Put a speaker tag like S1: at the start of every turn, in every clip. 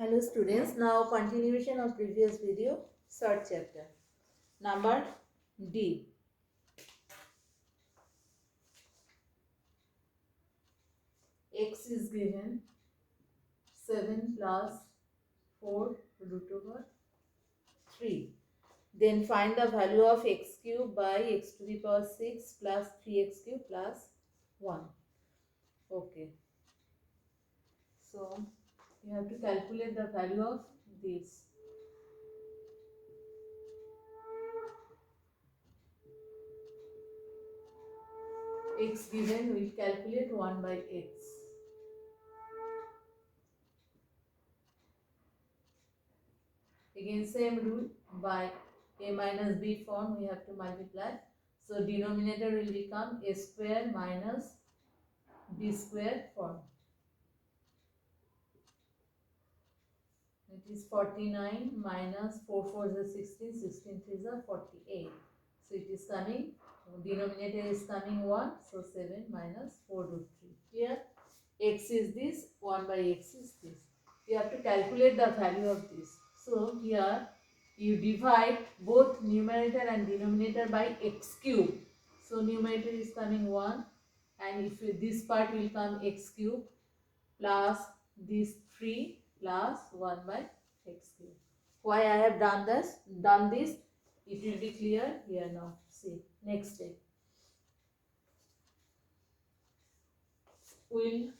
S1: Hello students, now continuation of previous video, third chapter. Number D. X is given 7 plus 4 root over 3. Then find the value of x cube by x to the power 6 plus 3x cube plus 1. Okay. So, you have to calculate the value of this. X given, we calculate 1 by x. Again same rule, by a minus b form we have to multiply. So denominator will become a square minus b square form. It is 49 minus 4 4 is 16, 16 3 is 48. So it is coming, denominator is coming 1, so 7 minus 4 root 3. Here x is this, 1 by x is this. You have to calculate the value of this. So here you divide both numerator and denominator by x cube. So numerator is coming 1, and if this part will come x cube plus this 3 plus 1 by x cube. Why I have done this? It will be clear here now. See, next step. We'll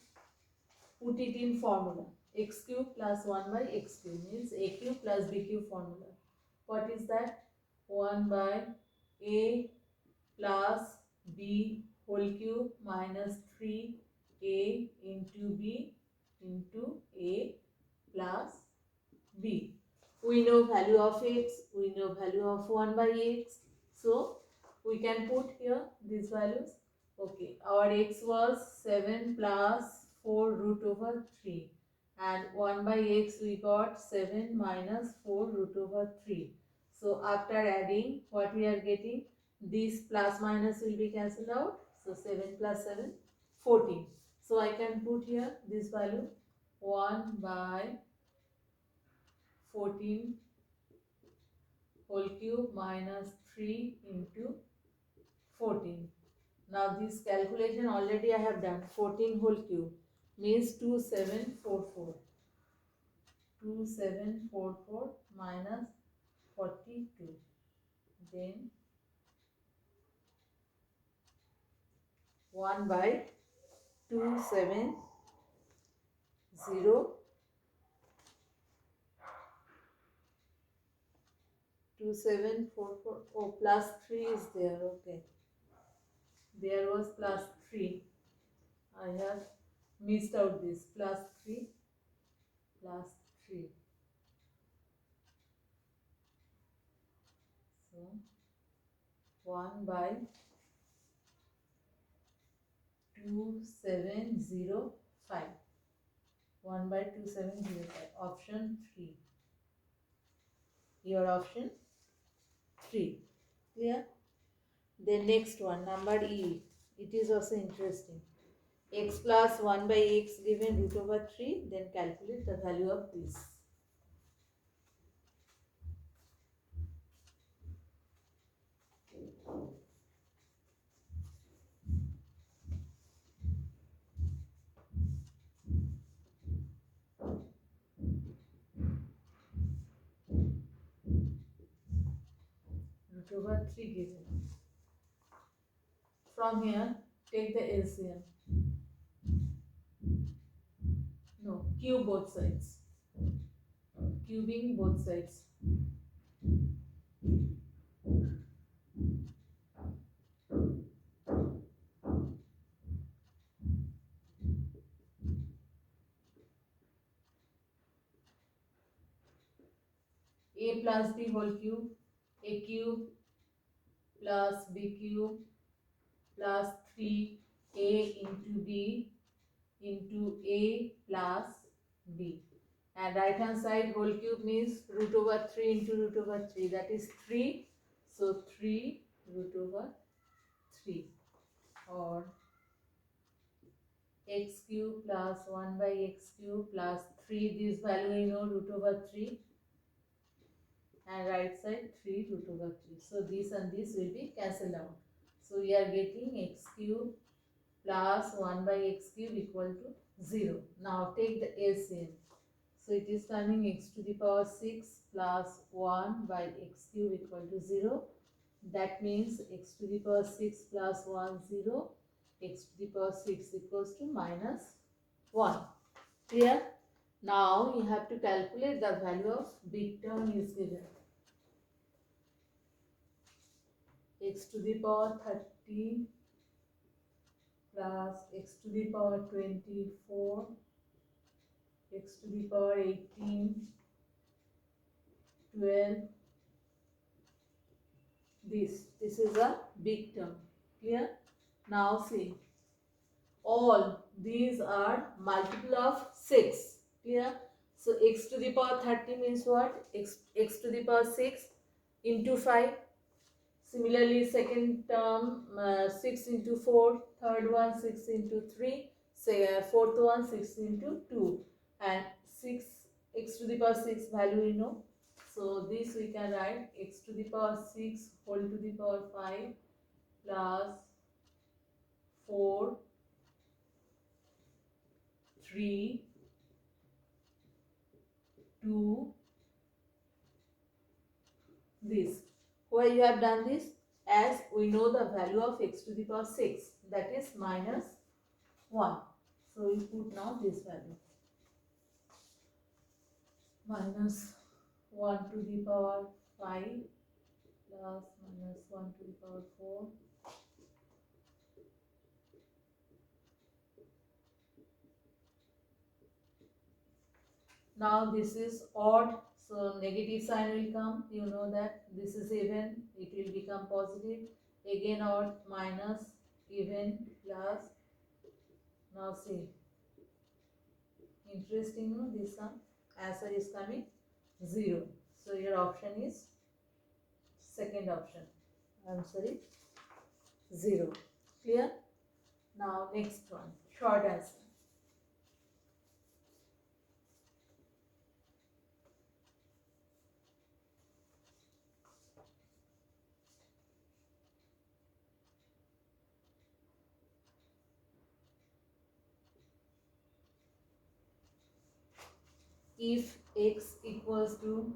S1: put it in formula. X cube plus 1 by x cube means a cube plus b cube formula. What is that? 1 by a plus b whole cube minus 3a into b into a plus b. We know value of x, we know value of 1 by x. So, we can put here these values. Okay, our x was 7 plus 4 root over 3, and 1 by x we got 7 minus 4 root over 3. So, after adding, what we are getting? This plus minus will be cancelled out. So, 7 plus 7, 14. So, I can put here this value 1 by 14 whole cube minus 3 into 14. Now this calculation already I have done. 14 whole cube means 2744. 2744 minus 42. Then 1 by 270. 2744. Oh, plus 3 is there. Okay. There was plus 3. I have missed out this. Plus 3. Plus 3. So 1 by 2705. 1 by 2705. Option 3. Your option 3. Clear? Then next one, number E. It is also interesting. X plus 1 by x given root over 3. Then calculate the value of this. Root over 3 given. From here, take the LCM. No, cube both sides. Cubing both sides. A plus b whole cube, a cube plus b cube plus 3a into b into a plus b. And right hand side whole cube means root over 3 into root over 3, that is 3. So 3 root over 3, or x cube plus 1 by x cube plus 3, this value you know, root over 3, and right side 3 root over 3. So this and this will be cancelled out. So we are getting x cube plus 1 by x cube equal to 0. Now take the LCM. So it is coming x to the power 6 plus 1 by x cube equal to 0. That means x to the power 6 plus 1 0, x to the power 6 equals to minus 1. Clear? Now you have to calculate the value of big term is given. X to the power 30 plus x to the power 24, x to the power 18, 12. This is a big term. Clear? Now see, all these are multiple of 6. Clear? So x to the power 30 means what? X to the power 6 into 5. Similarly, second term 6 into 4, third one 6 into 3, fourth one 6 into 2, and 6 x to the power 6 value you know. So this we can write x to the power 6 whole to the power 5 plus 4, 3, 2, this. Why you have done this? As we know the value of x to the power 6, that is minus 1. So we put now this value. Minus 1 to the power 5 plus minus 1 to the power 4. Now this is odd, so negative sign will come. You know that this is even, it will become positive. Again odd, minus, even, plus. Now see, interesting, no? This one answer is coming 0. So your option is second option. Answer is 0. Clear? Now next one, short answer. If x equals to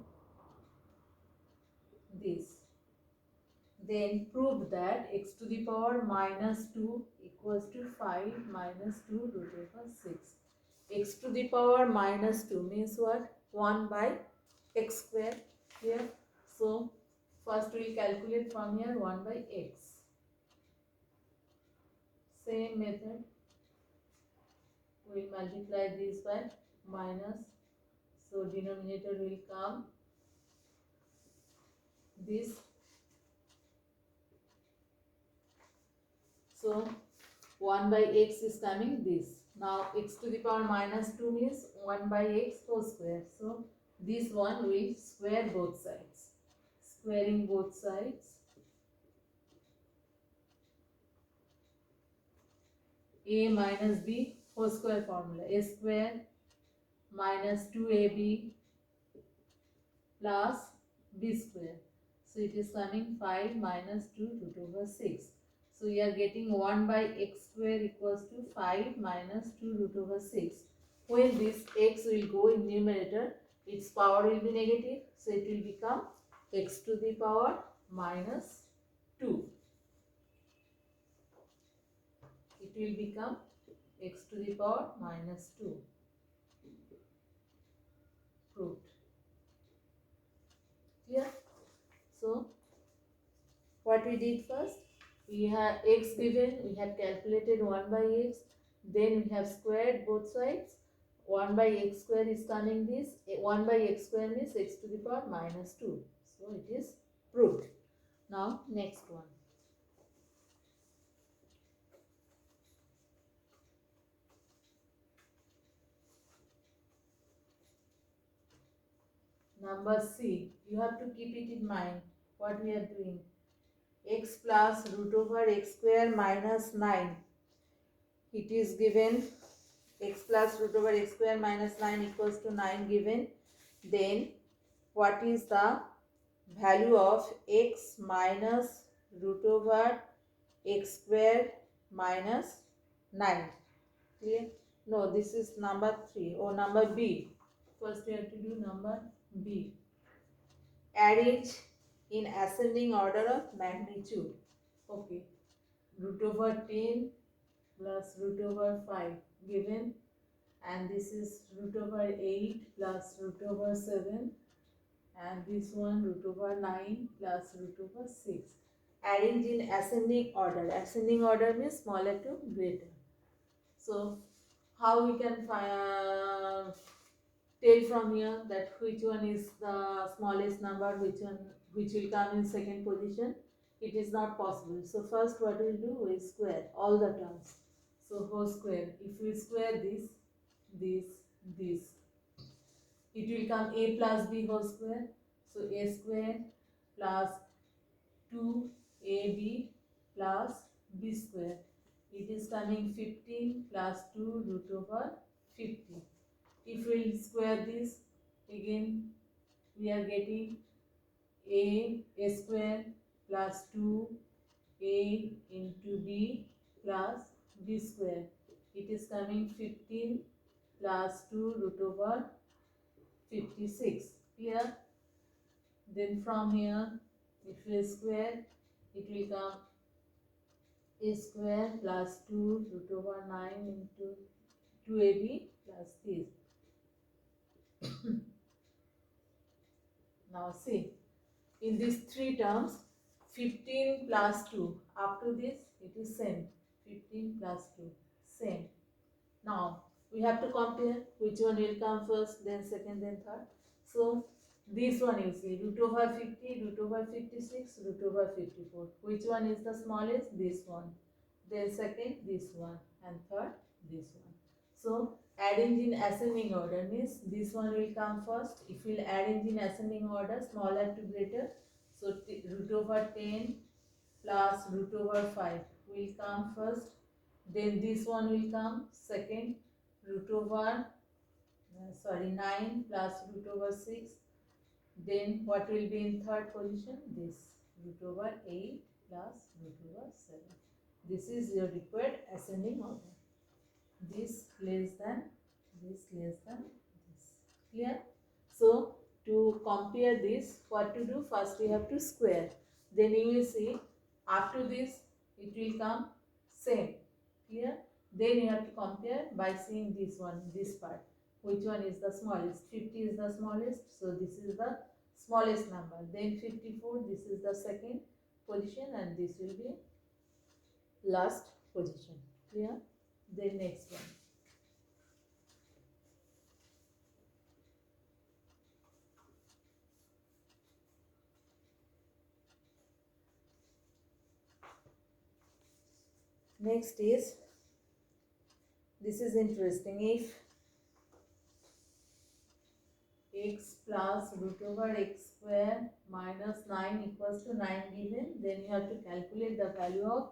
S1: this, then prove that x to the power minus 2 equals to 5 minus 2 root over 6. X to the power minus 2 means what? 1 by x square here. So first we will calculate from here 1 by x. Same method. We will multiply this by minus. So denominator will come this. So 1 by x is coming this. Now x to the power minus 2 means 1 by x whole square. So this one will square both sides. Squaring both sides. A minus b whole square formula. A square minus 2ab plus b square. So it is coming 5 minus 2 root over 6. So we are getting 1 by x square equals to 5 minus 2 root over 6. When this x will go in numerator, its power will be negative. So it will become x to the power minus 2. It will become x to the power minus 2. Proved. Clear? So what we did first? We have x given, we have calculated 1 by x, then we have squared both sides. 1 by x square is coming this, 1 by x square means x to the power minus 2. So it is proved. Now next one. Number C, you have to keep it in mind what we are doing. X plus root over x square minus 9. it is given x plus root over x square minus 9 equals to 9 given. Then what is the value of x minus root over x square minus 9? Clear? No, this is number 3 or number B. First we have to do number B. Arrange in ascending order of magnitude. Okay. Root over 10 plus root over 5 given, and this is root over 8 plus root over 7, and this one root over 9 plus root over 6. Arrange in ascending order. Ascending order means smaller to greater. So how we can tell from here that which one is the smallest number, which will come in second position? It is not possible. So first what we will do is square all the terms. So whole square. If we square this, this, it will come a plus b whole square. So a square plus 2ab plus b square. It is coming 15 plus 2 root over 50. If we will square this, again we are getting a square plus 2a into b plus b square. It is coming 15 plus 2 root over 56. Clear? Then from here, if we square, it will come a square plus 2 root over 9 into 2ab plus this. Now see, in these three terms, 15 plus 2, up to this it is same, 15 plus 2, same. Now we have to compare which one will come first, then second, then third. So this one you see, root over 50, root over 56, root over 54. Which one is the smallest? This one. Then second, this one, and third, this one. So arrange in ascending order means this one will come first. If we will arrange in ascending order, smaller to greater, so root over 10 plus root over 5 will come first. Then this one will come second, root over 9 plus root over 6. Then what will be in third position? This root over 8 plus root over 7. This is your required ascending order. This less than this, less than this. Clear? So to compare this, what to do? First we have to square. Then you will see after this it will come same. Clear? Then you have to compare by seeing this one, this part. Which one is the smallest? 50 is the smallest, so this is the smallest number. Then 54, this is the second position, and this will be last position. Clear? Then next one. Next is, this is interesting. If x plus root over x square minus 9 equals to 9 given, then you have to calculate the value of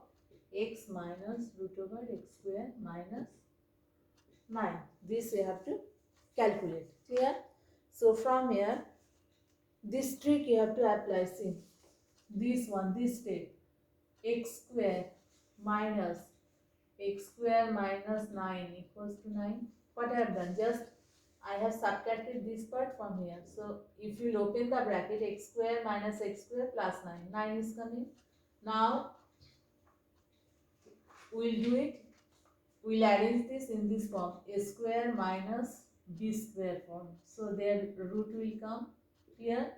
S1: x minus root over x square minus 9. This we have to calculate. Clear? So from here, this trick you have to apply. See, this one, this step, x square minus 9 equals to 9. What I have done? Just I have subtracted this part from here. So if you open the bracket, x square minus x square plus 9. 9 is coming. Now we will do it. We will arrange this in this form, a square minus b square form. So their root will come here,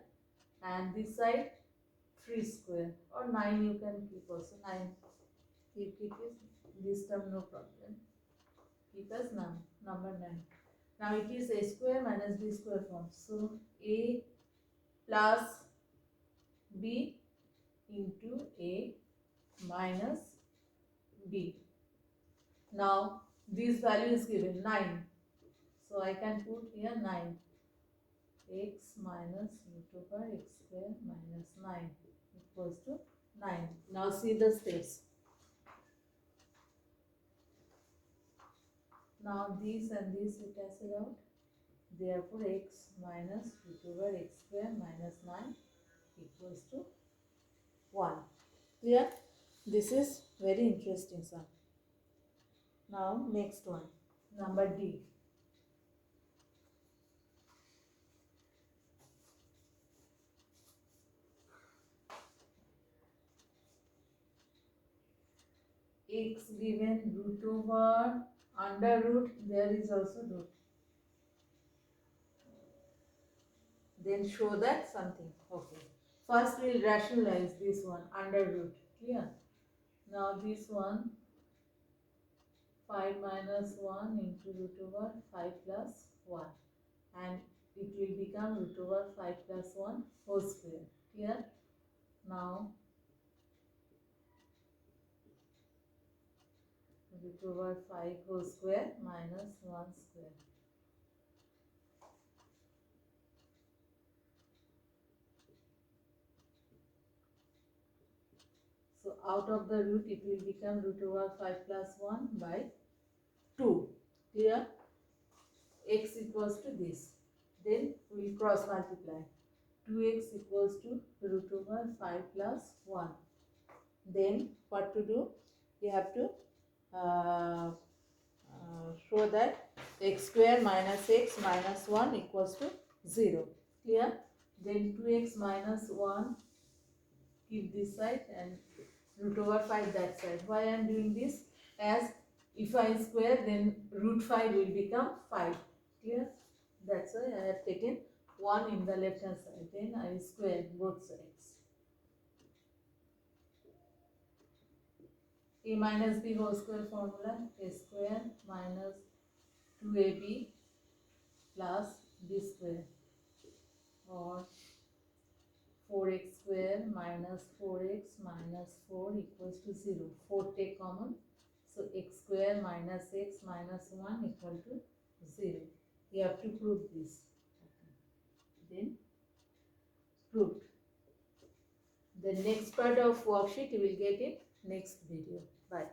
S1: and this side 3 square or 9 you can keep also. 9. Keep it this term, no problem. Keep as number 9. Now it is a square minus b square form. So a plus b into a minus b. Now this value is given 9. So I can put here 9. X minus root over x square minus 9 equals to 9. Now see the steps. Now this and this we cancel out. Therefore x minus root over x square minus 9 equals to 1. Clear? This is very interesting sum. Now next one, number D. X given root over under root, there is also root. Then show that something. Okay. First we'll rationalize this one under root. Clear? Now this one 5 minus 1 into root over 5 plus 1, and it will become root over 5 plus 1 whole square. Clear? Now root over 5 whole square minus 1 square. So out of the root it will become root over 5 plus 1 by 2. Clear? X equals to this. Then we will cross multiply. 2x equals to root over 5 plus 1. Then what to do? You have to show that x square minus x minus 1 equals to 0. Clear? Then 2x minus 1 keep this side and root over 5 that side. Why I am doing this? As if I square, then root 5 will become 5. Clear? That's why I have taken 1 in the left hand side. Then I square both sides. A minus b whole square formula, a square minus 2ab plus b square, or 4x square minus 4x minus 4 equals to 0. 4 take common. So x square minus x minus 1 equal to 0. You have to prove this. Then proved. The next part of worksheet you will get in next video. Bye.